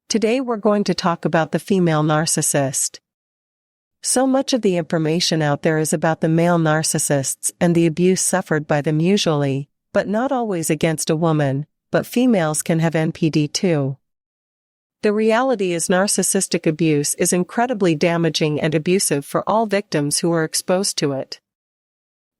Today we're going to talk about the female narcissist. So much of the information out there is about the male narcissists and the abuse suffered by them usually, but not always against a woman, but females can have NPD too. The reality is narcissistic abuse is incredibly damaging and abusive for all victims who are exposed to it.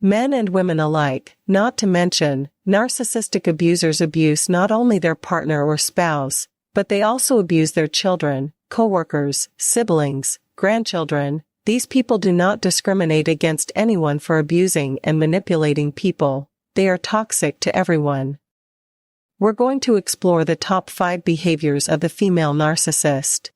Men and women alike, not to mention, narcissistic abusers abuse not only their partner or spouse, but they also abuse their children, coworkers, siblings, grandchildren. These people do not discriminate against anyone for abusing and manipulating people. They are toxic to everyone. We're going to explore the top 5 behaviors of the female narcissist.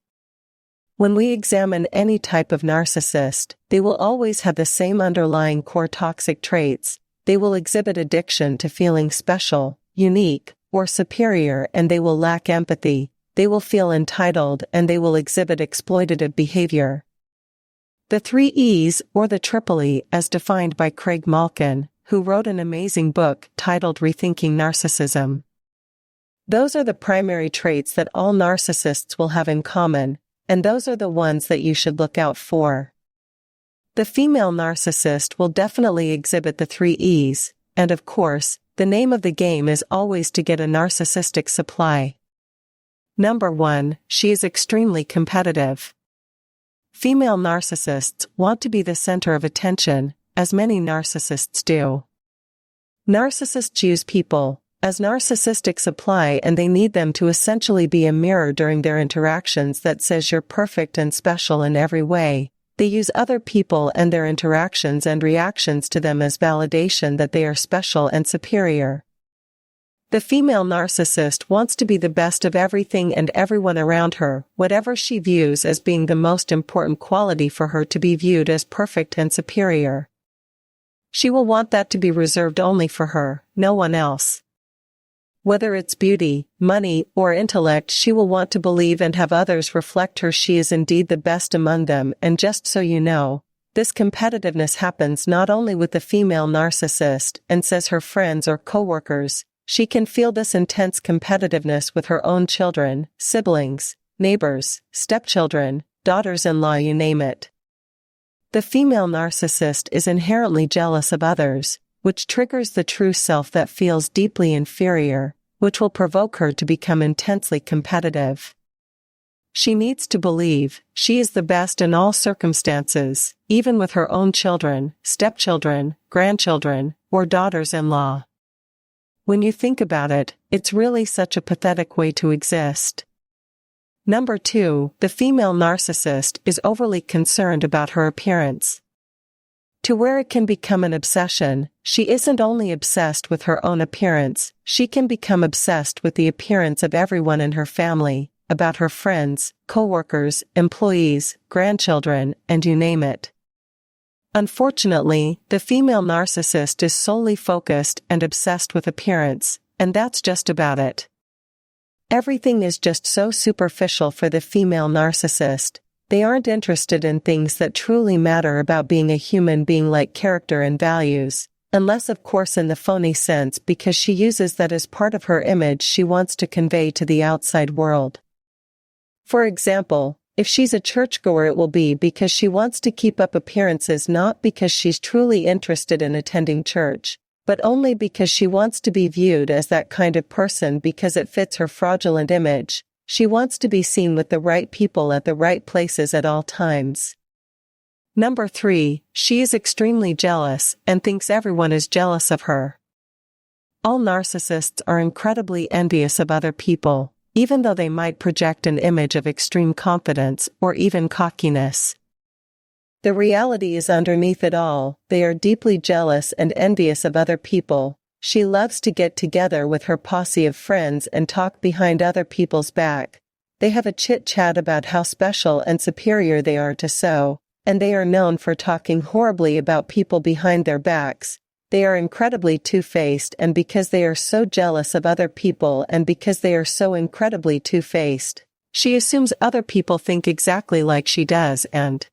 When we examine any type of narcissist, they will always have the same underlying core toxic traits. They will exhibit addiction to feeling special, unique, or superior, and they will lack empathy. They will feel entitled and they will exhibit exploitative behavior. The 3 E's, or the triple E, as defined by Craig Malkin, who wrote an amazing book titled Rethinking Narcissism. Those are the primary traits that all narcissists will have in common, and those are the ones that you should look out for. The female narcissist will definitely exhibit the 3 E's, and of course, the name of the game is always to get a narcissistic supply. Number 1, she is extremely competitive. Female narcissists want to be the center of attention, as many narcissists do. Narcissists use people as narcissistic supply, and they need them to essentially be a mirror during their interactions that says you're perfect and special in every way. They use other people and their interactions and reactions to them as validation that they are special and superior. The female narcissist wants to be the best of everything and everyone around her, whatever she views as being the most important quality for her to be viewed as perfect and superior. She will want that to be reserved only for her, no one else. Whether it's beauty, money, or intellect, she will want to believe and have others reflect her she is indeed the best among them. And just so you know, this competitiveness happens not only with the female narcissist, and says her friends or coworkers. She can feel this intense competitiveness with her own children, siblings, neighbors, stepchildren, daughters-in-law, you name it. The female narcissist is inherently jealous of others, which triggers the true self that feels deeply inferior, which will provoke her to become intensely competitive. She needs to believe she is the best in all circumstances, even with her own children, stepchildren, grandchildren, or daughters-in-law. When you think about it, it's really such a pathetic way to exist. Number 2, the female narcissist is overly concerned about her appearance. To where it can become an obsession, she isn't only obsessed with her own appearance, she can become obsessed with the appearance of everyone in her family, about her friends, coworkers, employees, grandchildren, and you name it. Unfortunately, the female narcissist is solely focused and obsessed with appearance, and that's just about it. Everything is just so superficial for the female narcissist. They aren't interested in things that truly matter about being a human being, like character and values, unless of course in the phony sense, because she uses that as part of her image she wants to convey to the outside world. For example, if she's a churchgoer, it will be because she wants to keep up appearances, not because she's truly interested in attending church, but only because she wants to be viewed as that kind of person because it fits her fraudulent image. She wants to be seen with the right people at the right places at all times. Number 3, she is extremely jealous and thinks everyone is jealous of her. All narcissists are incredibly envious of other people, even though they might project an image of extreme confidence or even cockiness. The reality is underneath it all, they are deeply jealous and envious of other people. She loves to get together with her posse of friends and talk behind other people's back. They have a chit-chat about how special and superior they are to so, and they are known for talking horribly about people behind their backs. They are incredibly two-faced, and because they are so jealous of other people and because they are so incredibly two-faced, she assumes other people think exactly like she does and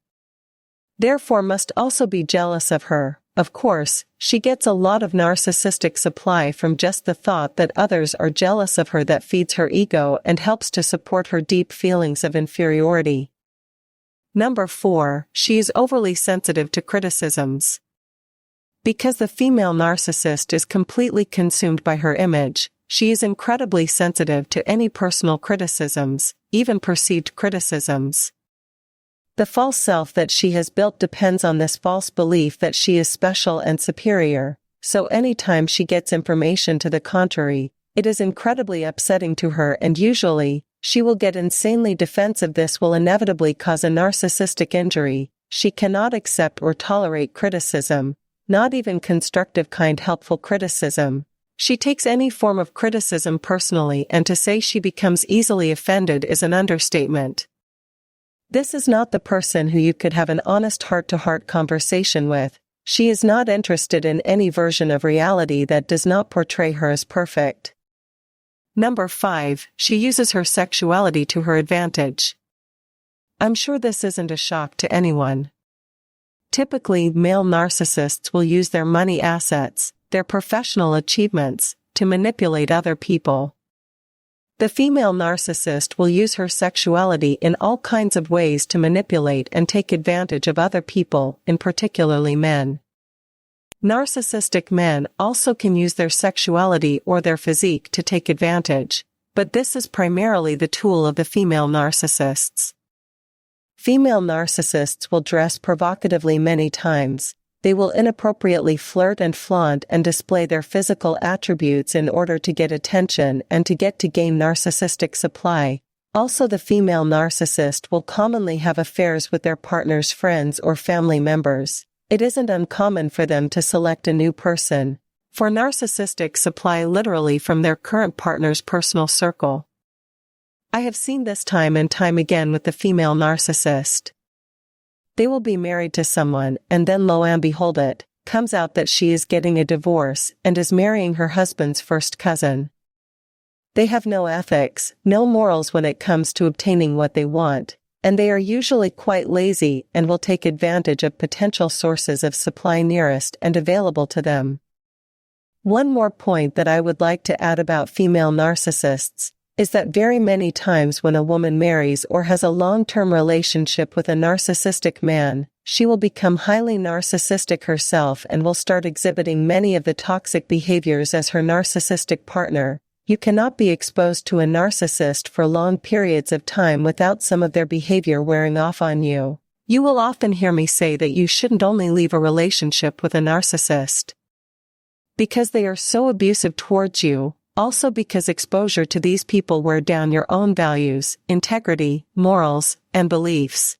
therefore must also be jealous of her. Of course, she gets a lot of narcissistic supply from just the thought that others are jealous of her that feeds her ego and helps to support her deep feelings of inferiority. Number 4, she is overly sensitive to criticisms. Because the female narcissist is completely consumed by her image, she is incredibly sensitive to any personal criticisms, even perceived criticisms. The false self that she has built depends on this false belief that she is special and superior, so anytime she gets information to the contrary, it is incredibly upsetting to her, and usually, she will get insanely defensive. This will inevitably cause a narcissistic injury. She cannot accept or tolerate criticism, not even constructive kind helpful criticism. She takes any form of criticism personally, and to say she becomes easily offended is an understatement. This is not the person who you could have an honest heart-to-heart conversation with. She is not interested in any version of reality that does not portray her as perfect. Number 5, she uses her sexuality to her advantage. I'm sure this isn't a shock to anyone. Typically, male narcissists will use their money assets, their professional achievements, to manipulate other people. The female narcissist will use her sexuality in all kinds of ways to manipulate and take advantage of other people, in particularly men. Narcissistic men also can use their sexuality or their physique to take advantage, but this is primarily the tool of the female narcissists. Female narcissists will dress provocatively many times. They will inappropriately flirt and flaunt and display their physical attributes in order to get attention and to gain narcissistic supply. Also, the female narcissist will commonly have affairs with their partner's friends or family members. It isn't uncommon for them to select a new person for narcissistic supply literally from their current partner's personal circle. I have seen this time and time again with the female narcissist. They will be married to someone, and then lo and behold, it comes out that she is getting a divorce and is marrying her husband's first cousin. They have no ethics, no morals when it comes to obtaining what they want, and they are usually quite lazy and will take advantage of potential sources of supply nearest and available to them. One more point that I would like to add about female narcissists is that very many times when a woman marries or has a long-term relationship with a narcissistic man, she will become highly narcissistic herself and will start exhibiting many of the toxic behaviors as her narcissistic partner. You cannot be exposed to a narcissist for long periods of time without some of their behavior wearing off on you. You will often hear me say that you shouldn't only leave a relationship with a narcissist because they are so abusive towards you, also because exposure to these people wear down your own values, integrity, morals, and beliefs.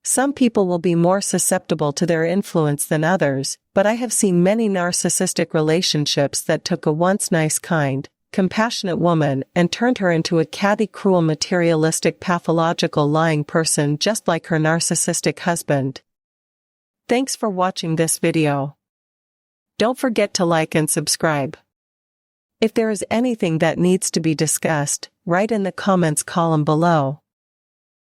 Some people will be more susceptible to their influence than others, but I have seen many narcissistic relationships that took a once nice, kind, compassionate woman and turned her into a catty, cruel, materialistic, pathological, lying person just like her narcissistic husband. Thanks for watching this video. Don't forget to like and subscribe. If there is anything that needs to be discussed, write in the comments column below.